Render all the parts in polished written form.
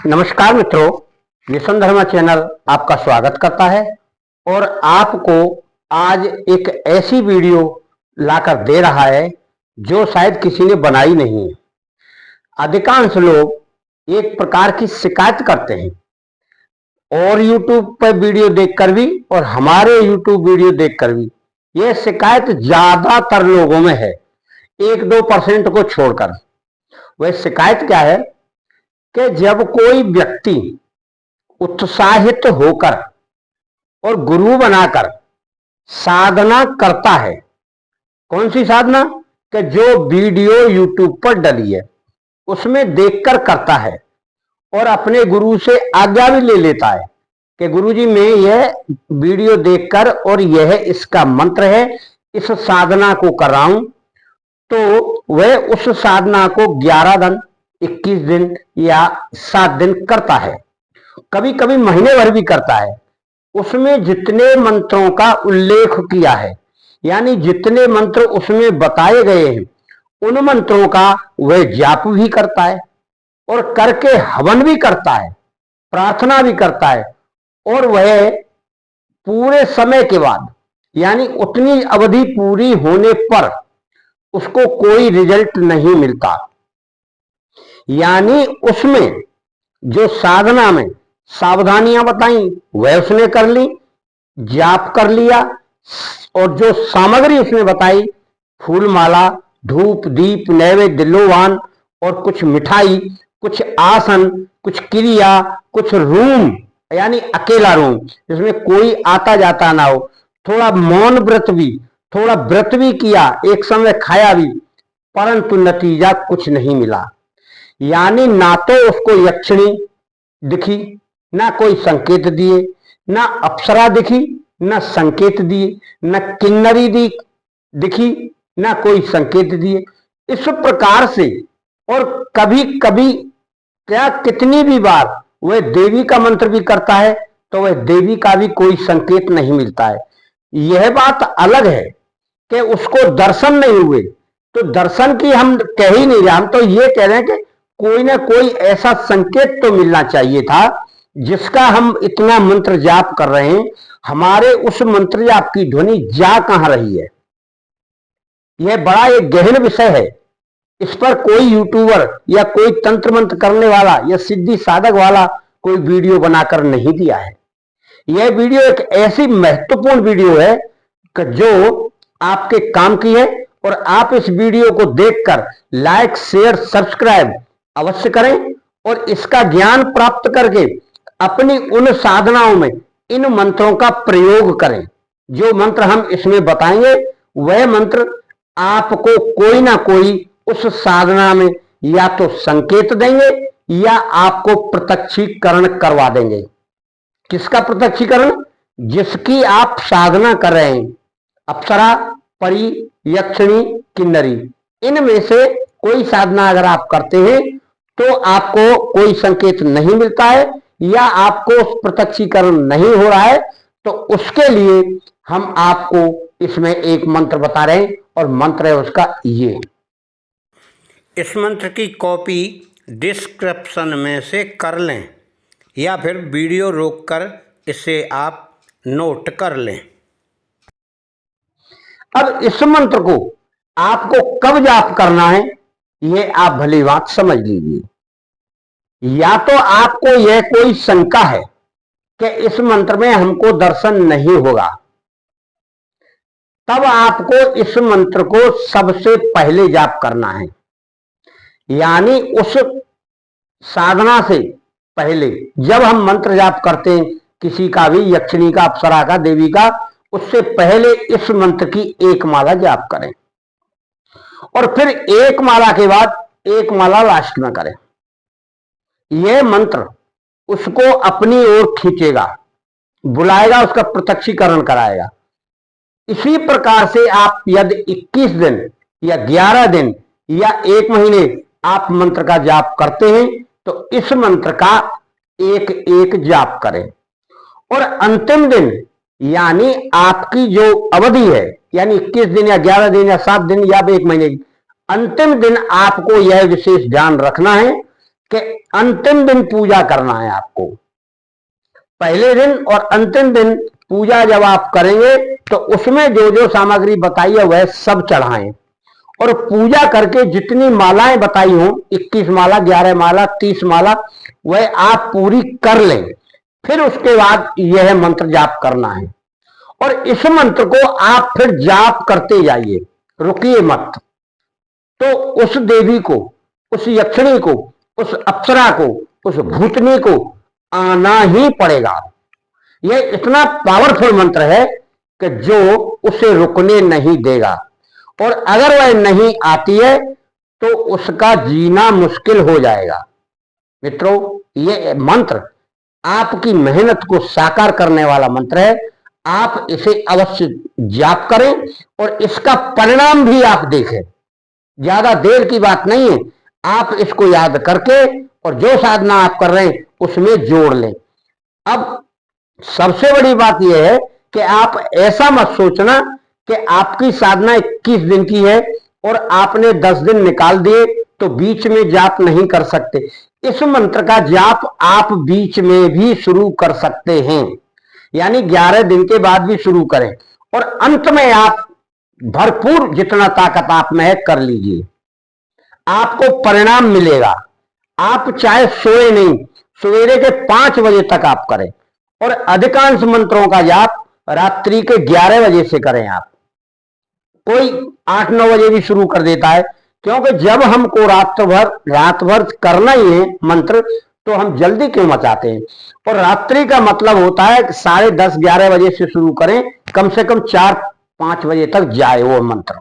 नमस्कार मित्रों, मिशन धर्मा चैनल आपका स्वागत करता है और आपको आज एक ऐसी वीडियो लाकर दे रहा है जो शायद किसी ने बनाई नहीं है। अधिकांश लोग एक प्रकार की शिकायत करते हैं और YouTube पर वीडियो देखकर भी और हमारे YouTube वीडियो देखकर भी। यह शिकायत ज्यादातर लोगों में है, 1-2% को छोड़कर। वह शिकायत क्या है कि जब कोई व्यक्ति उत्साहित होकर और गुरु बनाकर साधना करता है, कौन सी साधना? कि जो वीडियो YouTube पर डली है उसमें देखकर करता है और अपने गुरु से आज्ञा भी ले लेता है कि गुरुजी मैं यह वीडियो देखकर और यह इसका मंत्र है, इस साधना को कर रहा हूं, तो वह उस साधना को 11 दिन, 21 दिन या 7 दिन करता है, कभी कभी महीने भर भी करता है। उसमें जितने मंत्रों का उल्लेख किया है, यानी जितने मंत्र उसमें बताए गए हैं, उन मंत्रों का वह जाप भी करता है और करके हवन भी करता है, प्रार्थना भी करता है। और वह पूरे समय के बाद, यानी उतनी अवधि पूरी होने पर उसको कोई रिजल्ट नहीं मिलता। यानी उसमें जो साधना में सावधानियां बताई वह उसने कर ली, जाप कर लिया, और जो सामग्री उसने बताई, फूल माला, धूप दीप नैवेद्य लोवान और कुछ मिठाई, कुछ आसन, कुछ क्रिया, कुछ रूम यानी अकेला रूम जिसमें कोई आता जाता ना हो, थोड़ा मौन व्रत भी, थोड़ा व्रत भी किया, एक समय खाया भी, परंतु नतीजा कुछ नहीं मिला। यानी ना तो उसको यक्षिणी दिखी, ना कोई संकेत दिए, ना अप्सरा दिखी, ना संकेत दिए, ना किन्नरी दिखी, ना कोई संकेत दिए। इस प्रकार से, और कभी कभी क्या कितनी भी बार वह देवी का मंत्र भी करता है तो वह देवी का भी कोई संकेत नहीं मिलता है। यह बात अलग है कि उसको दर्शन नहीं हुए, तो दर्शन की हम कह ही नहीं रहे, हम तो ये कह रहे हैं कि कोई ना कोई ऐसा संकेत तो मिलना चाहिए था जिसका हम इतना मंत्र जाप कर रहे हैं, हमारे उस मंत्र जाप की ध्वनि जा कहां रही है। यह बड़ा एक गहन विषय है। इस पर कोई यूट्यूबर या कोई तंत्र मंत्र करने वाला या सिद्धि साधक वाला कोई वीडियो बनाकर नहीं दिया है। यह वीडियो एक ऐसी महत्वपूर्ण वीडियो है कि जो आपके काम की है, और आप इस वीडियो को देखकर लाइक शेयर सब्सक्राइब अवश्य करें और इसका ज्ञान प्राप्त करके अपनी उन साधनाओं में इन मंत्रों का प्रयोग करें। जो मंत्र हम इसमें बताएंगे वह मंत्र आपको कोई ना कोई उस साधना में या तो संकेत देंगे या आपको प्रत्यक्षीकरण करवा देंगे। किसका प्रत्यक्षीकरण? जिसकी आप साधना कर रहे हैं, अप्सरा, परी, यक्षिणी, किन्नरी, इनमें से कोई साधना अगर आप करते हैं तो आपको कोई संकेत नहीं मिलता है या आपको प्रत्यक्षीकरण नहीं हो रहा है, तो उसके लिए हम आपको इसमें एक मंत्र बता रहे हैं और मंत्र है उसका ये। इस मंत्र की कॉपी डिस्क्रिप्शन में से कर लें या फिर वीडियो रोककर इसे आप नोट कर लें। अब इस मंत्र को आपको कब जाप करना है ये आप भली बात समझ लीजिए। या तो आपको यह कोई शंका है कि इस मंत्र में हमको दर्शन नहीं होगा, तब आपको इस मंत्र को सबसे पहले जाप करना है। यानी उस साधना से पहले जब हम मंत्र जाप करते हैं, किसी का भी, यक्षिणी का, अप्सरा का, देवी का, उससे पहले इस मंत्र की एक माला जाप करें और फिर एक माला के बाद एक माला लास्ट में करें। यह मंत्र उसको अपनी ओर खींचेगा, बुलाएगा, उसका प्रत्यक्षीकरण कराएगा। इसी प्रकार से आप यदि 21 दिन या 11 दिन या 1 महीने आप मंत्र का जाप करते हैं तो इस मंत्र का एक एक जाप करें और अंतिम दिन, यानी आपकी जो अवधि है, यानी 21 दिन या 11 दिन या 7 दिन या 1 महीने, अंतिम दिन आपको यह विशेष ध्यान रखना है कि अंतिम दिन पूजा करना है आपको। पहले दिन और अंतिम दिन पूजा जब आप करेंगे तो उसमें जो जो सामग्री बताई है वह सब चढ़ाएं, और पूजा करके जितनी मालाएं बताई हो, 21 माला, 11 माला, 30 माला, वह आप पूरी कर लें। फिर उसके बाद यह मंत्र जाप करना है, और इस मंत्र को आप फिर जाप करते जाइए, रुकिए मत। तो उस देवी को, उस यक्षिणी को, उस अप्सरा को, उस भूतनी को आना ही पड़ेगा। यह इतना पावरफुल मंत्र है कि जो उसे रुकने नहीं देगा, और अगर वह नहीं आती है तो उसका जीना मुश्किल हो जाएगा। मित्रों, यह मंत्र आपकी मेहनत को साकार करने वाला मंत्र है। आप इसे अवश्य जाप करें और इसका परिणाम भी आप देखें। ज्यादा देर की बात नहीं है, आप इसको याद करके और जो साधना आप कर रहे हैं उसमें जोड़ लें। अब सबसे बड़ी बात यह है कि आप ऐसा मत सोचना कि आपकी साधना 21 दिन की है और आपने 10 दिन निकाल दिए तो बीच में जाप नहीं कर सकते। इस मंत्र का जाप आप बीच में भी शुरू कर सकते हैं, यानी 11 दिन के बाद भी शुरू करें, और अंत में आप भरपूर जितना ताकत आप में है कर लीजिए। आपको परिणाम मिलेगा। आप चाहे सोए नहीं, सवेरे के 5 बजे तक आप करें, और अधिकांश मंत्रों का जाप रात्रि के 11 बजे से करें। आप कोई 8-9 बजे भी शुरू कर देता है, क्योंकि जब हमको रात भर करना ही है मंत्र, तो हम जल्दी क्यों मचाते हैं। और रात्रि का मतलब होता है कि 10:30-11 बजे से शुरू करें, कम से कम 4-5 बजे तक जाए वो मंत्र,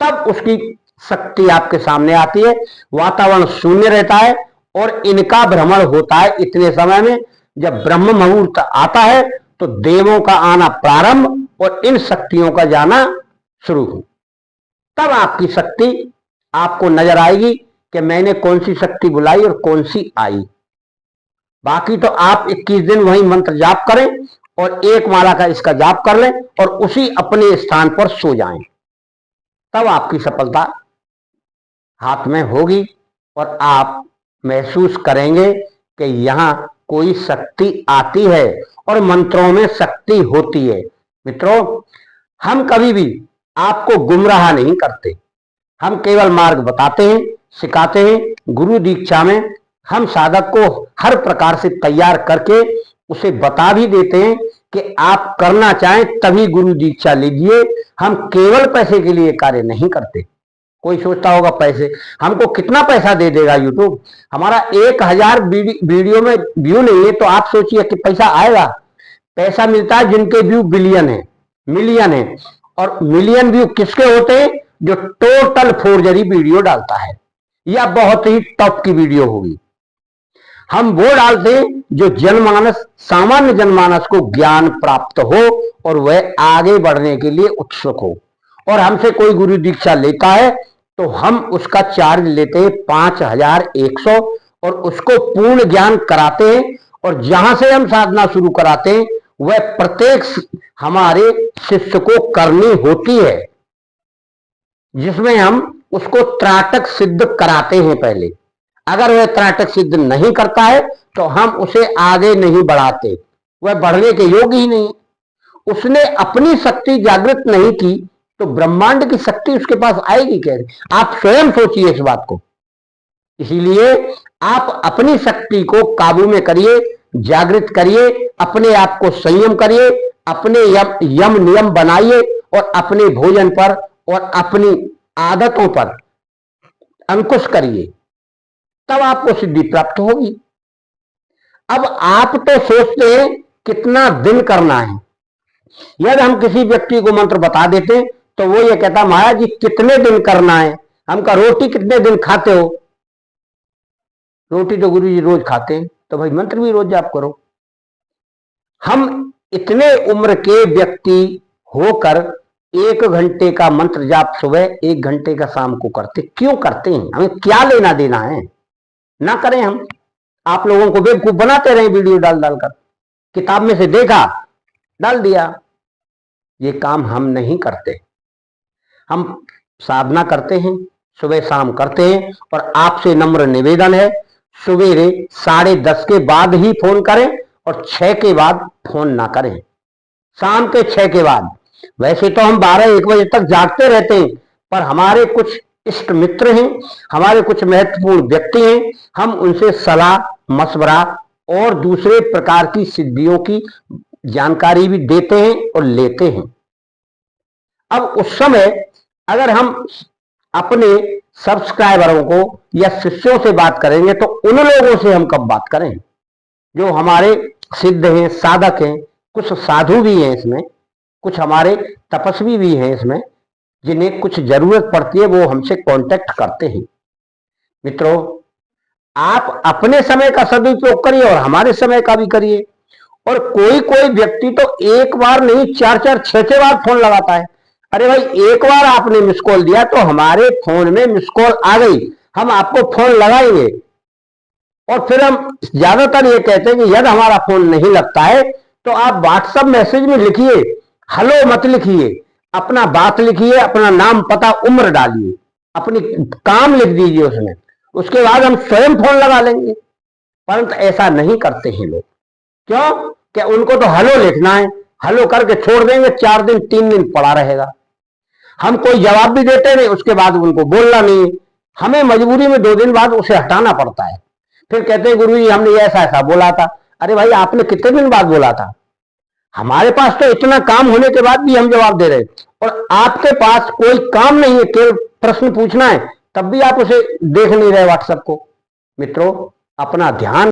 तब उसकी शक्ति आपके सामने आती है। वातावरण शून्य रहता है और इनका भ्रमण होता है इतने समय में। जब ब्रह्म मुहूर्त आता है तो देवों का आना प्रारंभ और इन शक्तियों का जाना शुरू हो। तब आपकी शक्ति आपको नजर आएगी कि मैंने कौन सी शक्ति बुलाई और कौन सी आई। बाकी तो आप 21 दिन वही मंत्र जाप करें और 1 माला का इसका जाप कर लें और उसी अपने स्थान पर सो जाएं। तब आपकी सफलता हाथ में होगी और आप महसूस करेंगे कि यहां कोई शक्ति आती है और मंत्रों में शक्ति होती है। मित्रों, हम कभी भी आपको गुमराह नहीं करते, हम केवल मार्ग बताते हैं, सिखाते हैं। गुरु दीक्षा में हम साधक को हर प्रकार से तैयार करके उसे बता भी देते हैं कि आप करना चाहें तभी गुरु दीक्षा लीजिए। हम केवल पैसे के लिए कार्य नहीं करते। कोई सोचता होगा पैसे, हमको कितना पैसा दे देगा यूट्यूब, हमारा 1000 वीडियो में व्यू नहीं है तो आप सोचिए कि पैसा आएगा। पैसा मिलता है जिनके व्यू बिलियन है, मिलियन है। और मिलियन व्यू किसके होते हैं? जो टोटल फोर्जरी वीडियो डालता है या बहुत ही टॉप की वीडियो होगी। हम वो डालते हैं जो जनमानस, सामान्य जनमानस को ज्ञान प्राप्त हो और वह आगे बढ़ने के लिए उत्सुक हो। और हमसे कोई गुरु दीक्षा लेता है तो हम उसका चार्ज लेते हैं 5100 और उसको पूर्ण ज्ञान कराते हैं। और जहां से हम साधना शुरू कराते हैं वह प्रत्येक हमारे शिष्य को करनी होती है, जिसमें हम उसको त्राटक सिद्ध कराते हैं पहले। अगर वह त्राटक सिद्ध नहीं करता है तो हम उसे आगे नहीं बढ़ाते, वह बढ़ने के योग्य ही नहीं। उसने अपनी शक्ति जागृत नहीं की तो ब्रह्मांड की शक्ति उसके पास आएगी कैसे? आप स्वयं सोचिए इस बात को। इसीलिए आप अपनी शक्ति को काबू में करिए, जागृत करिए, अपने आप को संयम करिए, अपने यम नियम बनाइए और अपने भोजन पर और अपनी आदतों पर अंकुश करिए, तब आपको सिद्धि प्राप्त होगी। अब आप तो सोचते हैं कितना दिन करना है। यदि हम किसी व्यक्ति को मंत्र बता देते तो वो ये कहता, महाराज जी कितने दिन करना है? हम कहा रोटी कितने दिन खाते हो? रोटी तो गुरु जी रोज खाते हैं, तो भाई मंत्र भी रोज जाप करो। हम इतने उम्र के व्यक्ति होकर 1 घंटे का मंत्र जाप सुबह, 1 घंटे का शाम को करते क्यों करते हैं? हमें क्या लेना देना है? ना करें। हम आप लोगों को बेवकूफ बनाते रहे वीडियो डाल डालकर, किताब में से देखा डाल दिया। ये काम हम नहीं करते। हम साधना करते हैं, सुबह शाम करते हैं। और आपसे नम्र निवेदन है, सवेरे 10:30 के बाद ही फोन करें और 6 के बाद फोन ना करें, शाम के 6 के बाद। वैसे तो हम 12-1 बजे तक जागते रहते हैं, पर हमारे कुछ इष्ट मित्र हैं, हमारे कुछ महत्वपूर्ण व्यक्ति हैं, हम उनसे सलाह मशवरा और दूसरे प्रकार की सिद्धियों की जानकारी भी देते हैं और लेते हैं। अब उस समय अगर हम अपने सब्सक्राइबरों को या शिष्यों से बात करेंगे तो उन लोगों से हम कब बात करें जो हमारे सिद्ध हैं, साधक हैं, कुछ साधु भी हैं इसमें, कुछ हमारे तपस्वी भी हैं इसमें, जिन्हें कुछ जरूरत पड़ती है वो हमसे कांटेक्ट करते हैं। मित्रों, आप अपने समय का सदुपयोग करिए और हमारे समय का भी करिए। और कोई कोई व्यक्ति तो एक बार नहीं 4-4 6-6 बार फोन लगाता है। अरे भाई, एक बार आपने मिस कॉल दिया तो हमारे फोन में मिस कॉल आ गई, हम आपको फोन लगाएंगे। और फिर हम ज्यादातर ये कहते हैं कि यदि हमारा फोन नहीं लगता है तो आप व्हाट्सएप मैसेज में लिखिए, हेलो मत लिखिए, अपना बात लिखिए, अपना नाम पता उम्र डालिए, अपनी काम लिख दीजिए उसमें, उसके बाद हम स्वयं फोन लगा लेंगे। परंतु ऐसा नहीं करते हैं लोग। क्यों? कि उनको तो हेलो लिखना है, हेलो करके छोड़ देंगे, 4 दिन 3 दिन पड़ा रहेगा। हम कोई जवाब भी देते नहीं, उसके बाद उनको बोलना नहीं है, हमें मजबूरी में 2 दिन बाद उसे हटाना पड़ता है। फिर कहते हैं गुरु जी हमने ऐसा ऐसा बोला था। अरे भाई, आपने कितने दिन बाद बोला था? हमारे पास तो इतना काम होने के बाद भी हम जवाब दे रहे हैं, और आपके पास कोई काम नहीं है, केवल प्रश्न पूछना है, तब भी आप उसे देख नहीं रहे व्हाट्सएप को। मित्रों, अपना ध्यान